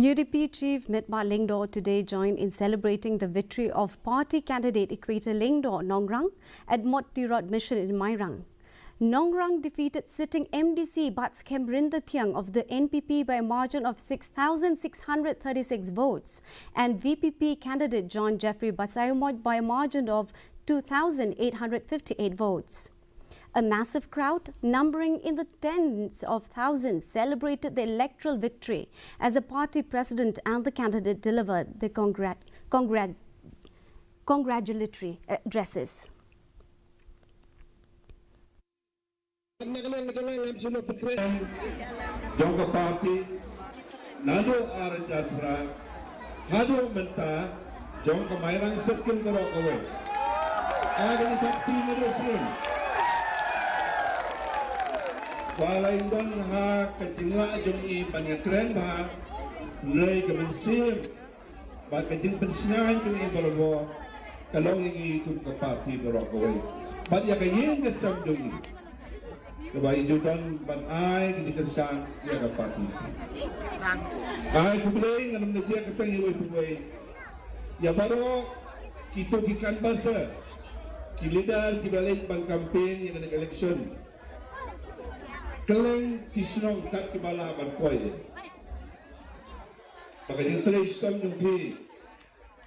UDP Chief Metbah Lyngdoh today joined in celebrating the victory of party candidate Equator Lyngdoh Nongrang at Mot Tirot Mission in Mairang. Nongrang defeated sitting MDC Bats Kemrinda Thiang of the NPP by a margin of 6,636 votes and VPP candidate John Jeffrey Basayomot by a margin of 2,858 votes. A massive crowd, numbering in the tens of thousands, celebrated the electoral victory as the party president and the candidate delivered the congratulatory addresses. Jangka parti, nado arajatra, hado menta, jangka mairang circle berokawai. Agak takti medoslim. Lyngdoh ha kejengla jum'i panyakren bah nilai kemensim bah kejeng pensian jum'i berbo kalau ini ikut ke parti berokawai. Bah ya kayen kesam jum'i. Kebai judan ban ai kejekersan ya ke parti. Ai kubeleng anam neje ketang iwai tuwai. Ya baru kita kikan basa kilidar kibalik bang campaign yang ada election. Keleng kisnong kat kibala berpoy. Pakai yang teristong jumpi.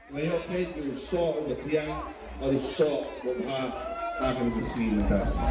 Ngayon kayo so ugat yang harus so bubha akan kesini mentasi.